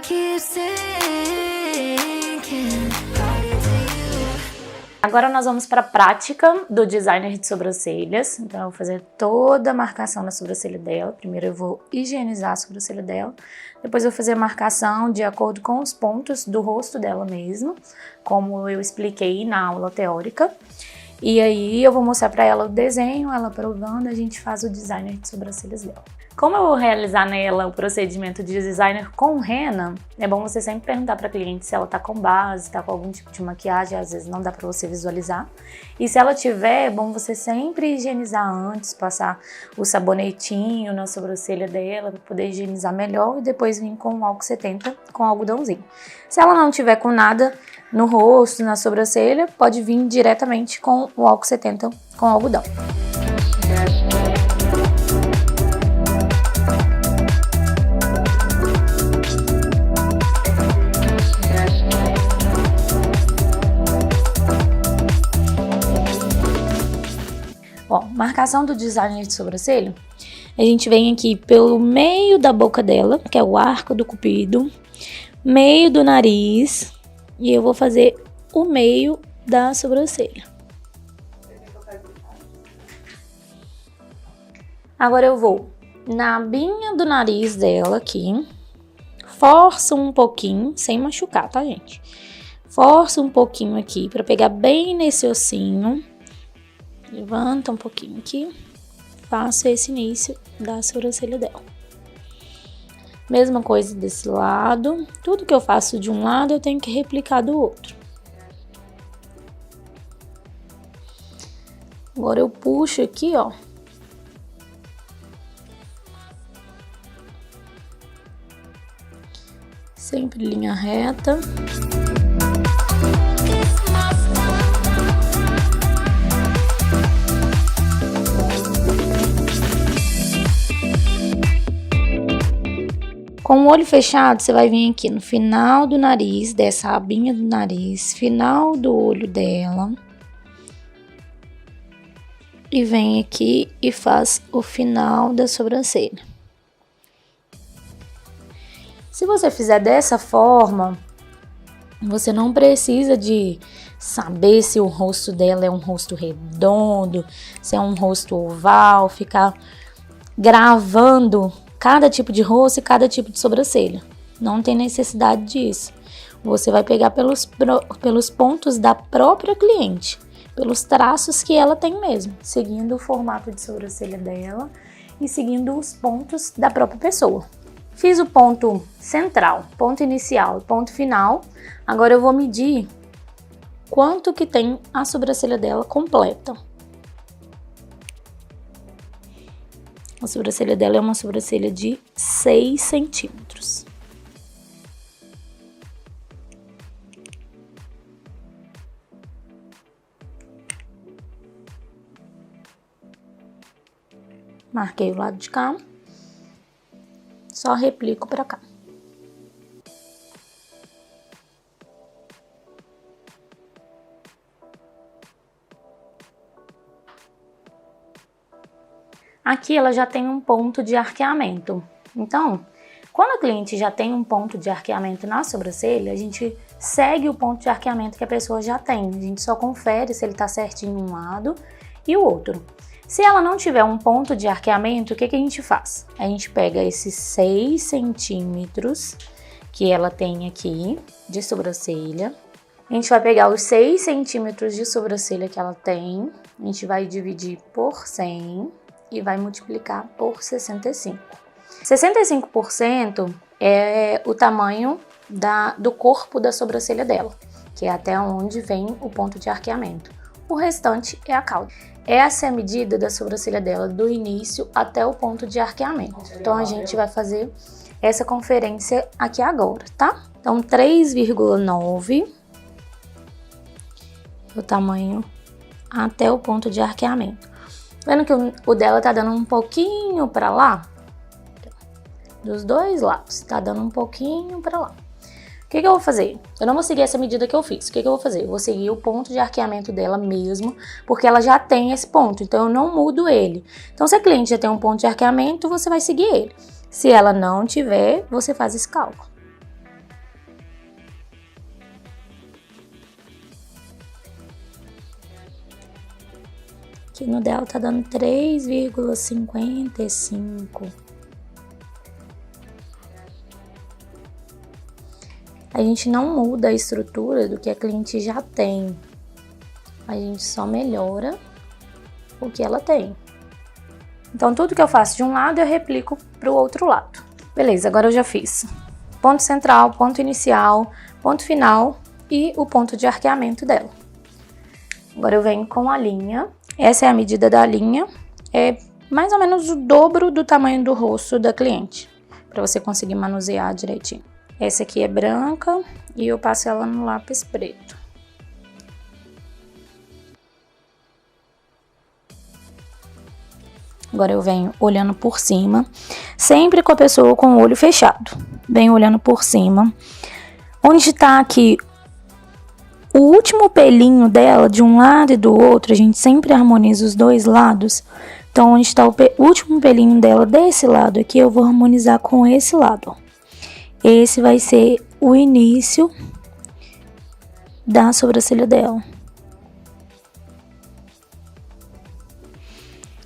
keep sinking. Agora nós vamos para a prática do designer de sobrancelhas. Então eu vou fazer toda a marcação na sobrancelha dela. Primeiro eu vou higienizar a sobrancelha dela. Depois eu vou fazer a marcação de acordo com os pontos do rosto dela mesmo, como eu expliquei na aula teórica. E aí eu vou mostrar para ela o desenho, ela provando, a gente faz o designer de sobrancelhas dela. Como eu vou realizar nela o procedimento de designer com rena, é bom você sempre perguntar para a cliente se ela tá com base, tá com algum tipo de maquiagem, às vezes não dá para você visualizar. E se ela tiver, é bom você sempre higienizar antes, passar o sabonetinho na sobrancelha dela para poder higienizar melhor e depois vir com o álcool 70 com algodãozinho. Se ela não tiver com nada no rosto, na sobrancelha, pode vir diretamente com o álcool 70 com algodão. Ó, marcação do designer de sobrancelha, a gente vem aqui pelo meio da boca dela, que é o arco do cupido, meio do nariz, e eu vou fazer o meio da sobrancelha. Agora eu vou na abinha do nariz dela aqui, força um pouquinho, sem machucar, tá, gente? Força um pouquinho aqui pra pegar bem nesse ossinho. Levanta um pouquinho aqui, faço esse início da sobrancelha dela. Mesma coisa desse lado, tudo que eu faço de um lado eu tenho que replicar do outro. Agora eu puxo aqui, ó. Sempre linha reta. Com o olho fechado, você vai vir aqui no final do nariz, dessa abinha do nariz, final do olho dela. E vem aqui e faz o final da sobrancelha. Se você fizer dessa forma, você não precisa de saber se o rosto dela é um rosto redondo, se é um rosto oval, ficar gravando cada tipo de rosto e cada tipo de sobrancelha. Não tem necessidade disso. Você vai pegar pelos pontos da própria cliente, pelos traços que ela tem mesmo, seguindo o formato de sobrancelha dela e seguindo os pontos da própria pessoa. Fiz o ponto central, ponto inicial e ponto final. Agora eu vou medir quanto que tem a sobrancelha dela completa. A sobrancelha dela é uma sobrancelha de 6 centímetros. Marquei o lado de cá. Só replico para cá. Aqui ela já tem um ponto de arqueamento. Então, quando a cliente já tem um ponto de arqueamento na sobrancelha, a gente segue o ponto de arqueamento que a pessoa já tem. A gente só confere se ele tá certinho um lado e o outro. Se ela não tiver um ponto de arqueamento, o que que a gente faz? A gente pega esses 6 centímetros que ela tem aqui de sobrancelha. A gente vai pegar os 6 centímetros de sobrancelha que ela tem, a gente vai dividir por 100 e vai multiplicar por 65. 65% é o tamanho do corpo da sobrancelha dela, que é até onde vem o ponto de arqueamento. O restante é a cauda. Essa é a medida da sobrancelha dela, do início até o ponto de arqueamento. Então, a gente vai fazer essa conferência aqui agora, tá? Então, 3,9 o tamanho até o ponto de arqueamento. Vendo que o dela tá dando um pouquinho pra lá? Dos dois lados, tá dando um pouquinho pra lá. O que que eu vou fazer? Eu não vou seguir essa medida que eu fiz. O que que eu vou fazer? Eu vou seguir o ponto de arqueamento dela mesmo, porque ela já tem esse ponto, então eu não mudo ele. Então, se a cliente já tem um ponto de arqueamento, você vai seguir ele. Se ela não tiver, você faz esse cálculo. que no dela tá dando 3,55. A gente não muda a estrutura do que a cliente já tem. A gente só melhora o que ela tem. Então, tudo que eu faço de um lado, eu replico para o outro lado. Beleza, agora eu já fiz ponto central, ponto inicial, ponto final e o ponto de arqueamento dela. Agora eu venho com a linha. Essa é a medida da linha. É mais ou menos o dobro do tamanho do rosto da cliente, para você conseguir manusear direitinho. Essa aqui é branca e eu passo ela no lápis preto. Agora eu venho olhando por cima, sempre com a pessoa com o olho fechado. Venho olhando por cima. Onde tá aqui o último pelinho dela, de um lado e do outro, a gente sempre harmoniza os dois lados. Então, onde está o último pelinho dela desse lado aqui, eu vou harmonizar com esse lado, ó. Esse vai ser o início da sobrancelha dela.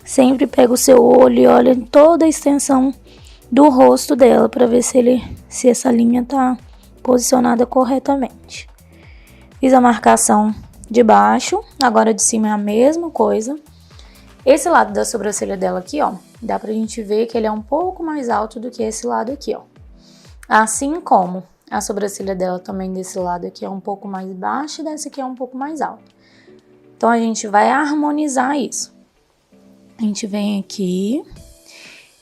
Sempre pega o seu olho e olha toda a extensão do rosto dela para ver se essa linha tá posicionada corretamente. Fiz a marcação de baixo, agora de cima é a mesma coisa. Esse lado da sobrancelha dela aqui, ó, dá pra gente ver que ele é um pouco mais alto do que esse lado aqui, ó. Assim como a sobrancelha dela também desse lado aqui é um pouco mais baixa e dessa aqui é um pouco mais alta. Então, a gente vai harmonizar isso. A gente vem aqui,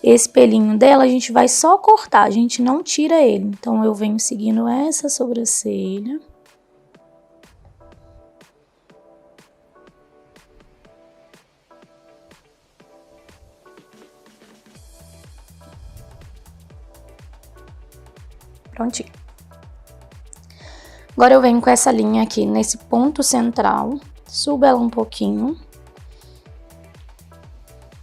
esse pelinho dela a gente vai só cortar, a gente não tira ele. Então, eu venho seguindo essa sobrancelha. Prontinho. Agora eu venho com essa linha aqui nesse ponto central, subo ela um pouquinho,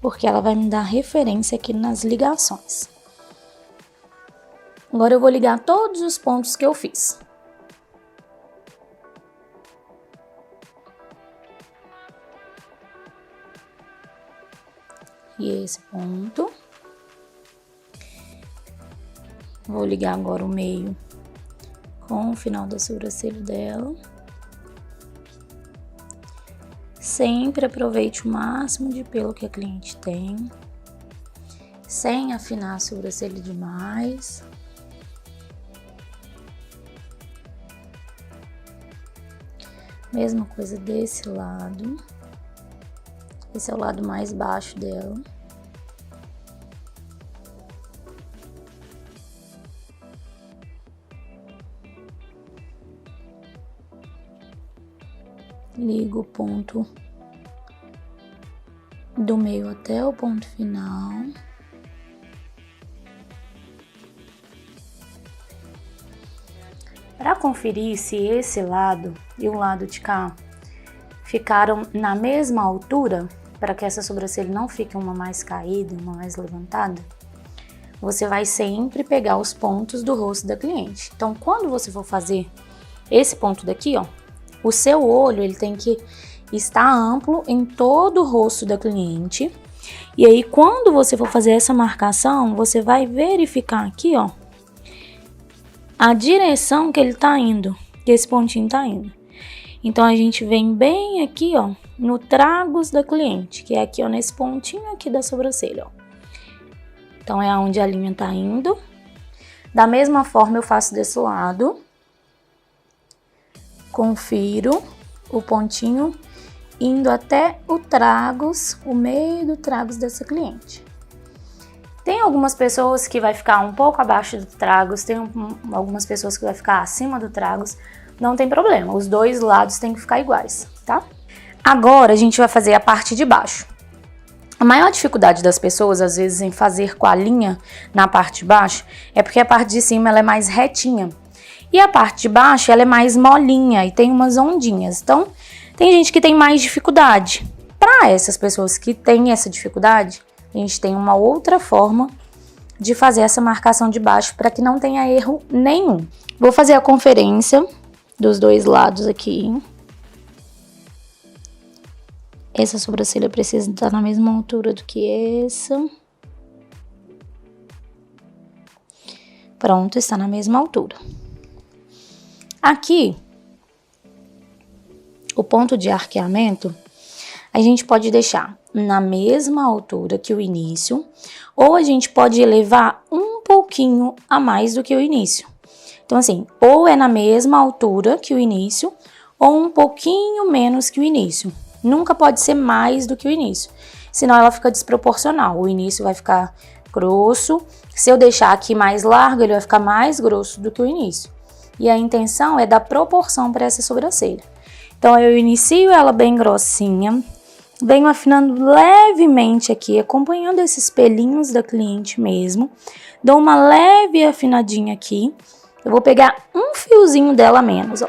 porque ela vai me dar referência aqui nas ligações. Agora eu vou ligar todos os pontos que eu fiz. E esse ponto. Vou ligar agora o meio com o final da sobrancelha dela. Sempre aproveite o máximo de pelo que a cliente tem, sem afinar a sobrancelha demais. Mesma coisa desse lado. Esse é o lado mais baixo dela. Ligo o ponto do meio até o ponto final. Para conferir se esse lado e o lado de cá ficaram na mesma altura, para que essa sobrancelha não fique uma mais caída e uma mais levantada, você vai sempre pegar os pontos do rosto da cliente. Então, quando você for fazer esse ponto daqui, ó, o seu olho ele tem que estar amplo em todo o rosto da cliente. E aí, quando você for fazer essa marcação, você vai verificar aqui, ó, a direção que ele tá indo, que esse pontinho tá indo. Então, a gente vem bem aqui, ó, no tragus da cliente, que é aqui, ó, nesse pontinho aqui da sobrancelha, ó. Então, é onde a linha tá indo. Da mesma forma, eu faço desse lado. Confiro o pontinho indo até o tragus, o meio do tragus dessa cliente. Tem algumas pessoas que vai ficar um pouco abaixo do tragus, tem algumas pessoas que vai ficar acima do tragus, não tem problema, os dois lados tem que ficar iguais, tá? Agora a gente vai fazer a parte de baixo. A maior dificuldade das pessoas, às vezes, em fazer com a linha na parte de baixo, é porque a parte de cima ela é mais retinha. E a parte de baixo, ela é mais molinha e tem umas ondinhas. Então, tem gente que tem mais dificuldade. Para essas pessoas que têm essa dificuldade, a gente tem uma outra forma de fazer essa marcação de baixo para que não tenha erro nenhum. Vou fazer a conferência dos dois lados aqui. Essa sobrancelha precisa estar na mesma altura do que essa. Pronto, está na mesma altura. Aqui, o ponto de arqueamento, a gente pode deixar na mesma altura que o início, ou a gente pode elevar um pouquinho a mais do que o início. Então, assim, ou é na mesma altura que o início, ou um pouquinho menos que o início. Nunca pode ser mais do que o início, senão ela fica desproporcional. O início vai ficar grosso, se eu deixar aqui mais largo, ele vai ficar mais grosso do que o início. E a intenção é dar proporção para essa sobrancelha. Então, eu inicio ela bem grossinha, venho afinando levemente aqui, acompanhando esses pelinhos da cliente mesmo. Dou uma leve afinadinha aqui. Eu vou pegar um fiozinho dela a menos, ó.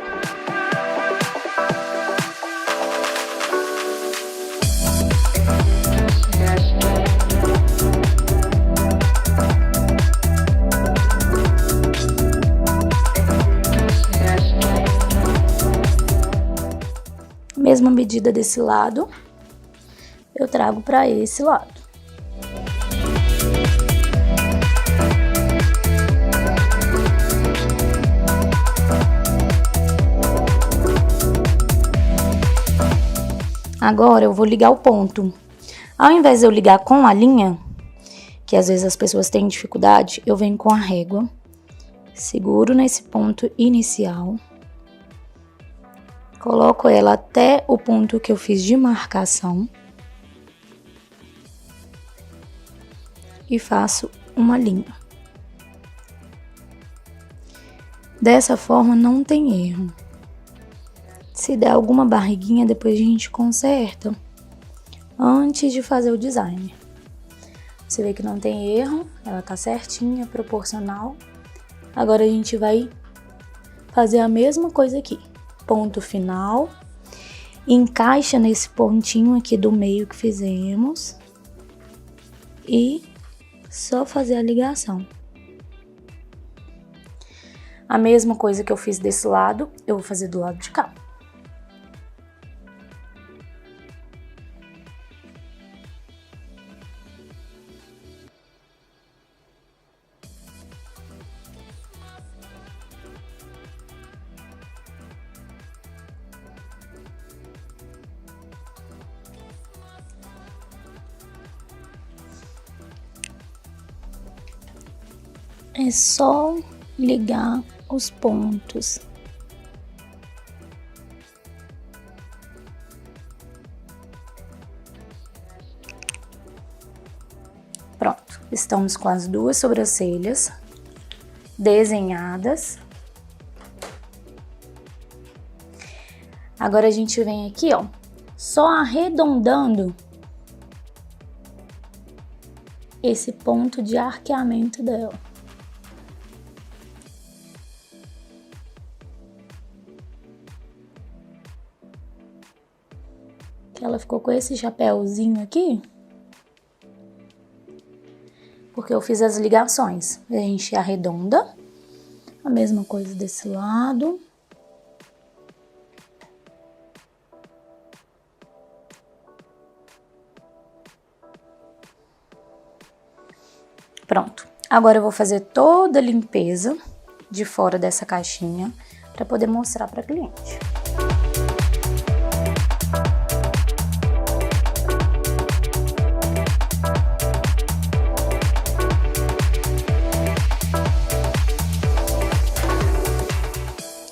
Mesma medida desse lado, eu trago para esse lado. Agora eu vou ligar o ponto. Ao invés de eu ligar com a linha, que às vezes as pessoas têm dificuldade, eu venho com a régua, seguro nesse ponto inicial. Coloco ela até o ponto que eu fiz de marcação. E faço uma linha. Dessa forma não tem erro. Se der alguma barriguinha, depois a gente conserta antes de fazer o design. Você vê que não tem erro, ela tá certinha, proporcional. Agora a gente vai fazer a mesma coisa aqui. Ponto final, encaixa nesse pontinho aqui do meio que fizemos e só fazer a ligação. A mesma coisa que eu fiz desse lado, eu vou fazer do lado de cá. É só ligar os pontos. Pronto, estamos com as duas sobrancelhas desenhadas. Agora a gente vem aqui, ó, só arredondando esse ponto de arqueamento dela. Ela ficou com esse chapéuzinho aqui, porque eu fiz as ligações. A gente arredonda, a mesma coisa desse lado. Pronto. Agora eu vou fazer toda a limpeza de fora dessa caixinha para poder mostrar para a cliente.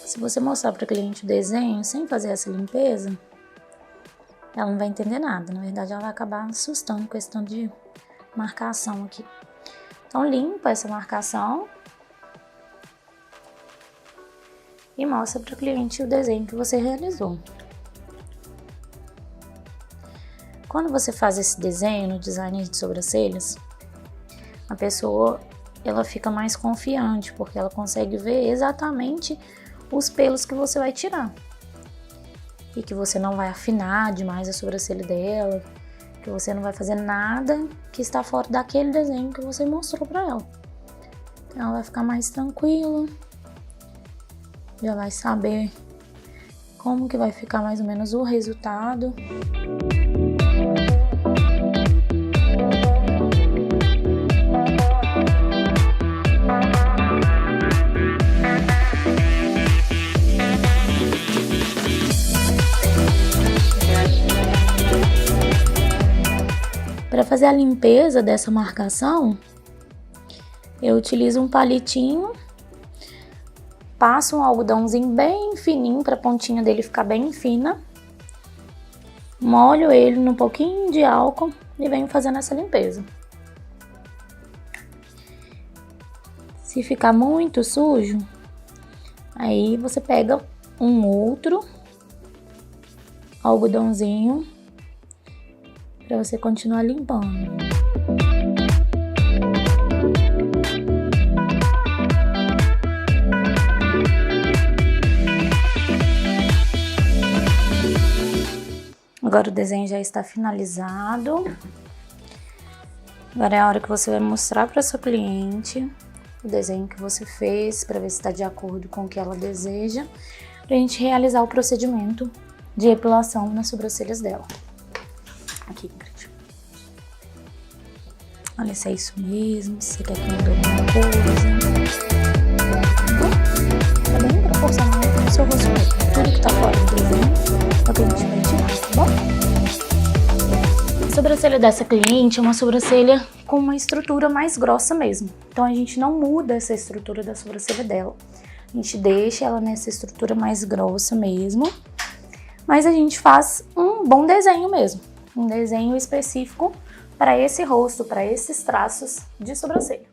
Se você mostrar para a cliente o desenho sem fazer essa limpeza, ela não vai entender nada. Na verdade, ela vai acabar assustando com questão de marcação aqui. Então, limpa essa marcação e mostra para o cliente o desenho que você realizou. Quando você faz esse desenho no design de sobrancelhas, a pessoa ela fica mais confiante, porque ela consegue ver exatamente os pelos que você vai tirar. E que você não vai afinar demais a sobrancelha dela, que você não vai fazer nada que está fora daquele desenho que você mostrou para ela. Então ela vai ficar mais tranquila, já vai saber como que vai ficar mais ou menos o resultado. Para fazer a limpeza dessa marcação, eu utilizo um palitinho, passo um algodãozinho bem fininho para a pontinha dele ficar bem fina, molho ele num pouquinho de álcool e venho fazendo essa limpeza. Se ficar muito sujo, aí você pega um outro algodãozinho para você continuar limpando. Agora o desenho já está finalizado. Agora é a hora que você vai mostrar para sua cliente o desenho que você fez, para ver se está de acordo com o que ela deseja, para a gente realizar o procedimento de epilação nas sobrancelhas dela. Aqui, Ingrid. Olha se é isso mesmo, se você quer que mude alguma coisa. Tá bem proporcional com o seu rosto mesmo. Tudo que tá fora do desenho é o que a gente vai tirar, tá bom? A sobrancelha dessa cliente é uma sobrancelha com uma estrutura mais grossa mesmo. Então a gente não muda essa estrutura da sobrancelha dela. A gente deixa ela nessa estrutura mais grossa mesmo. Mas a gente faz um bom desenho mesmo. Um desenho específico para esse rosto, para esses traços de sobrancelha.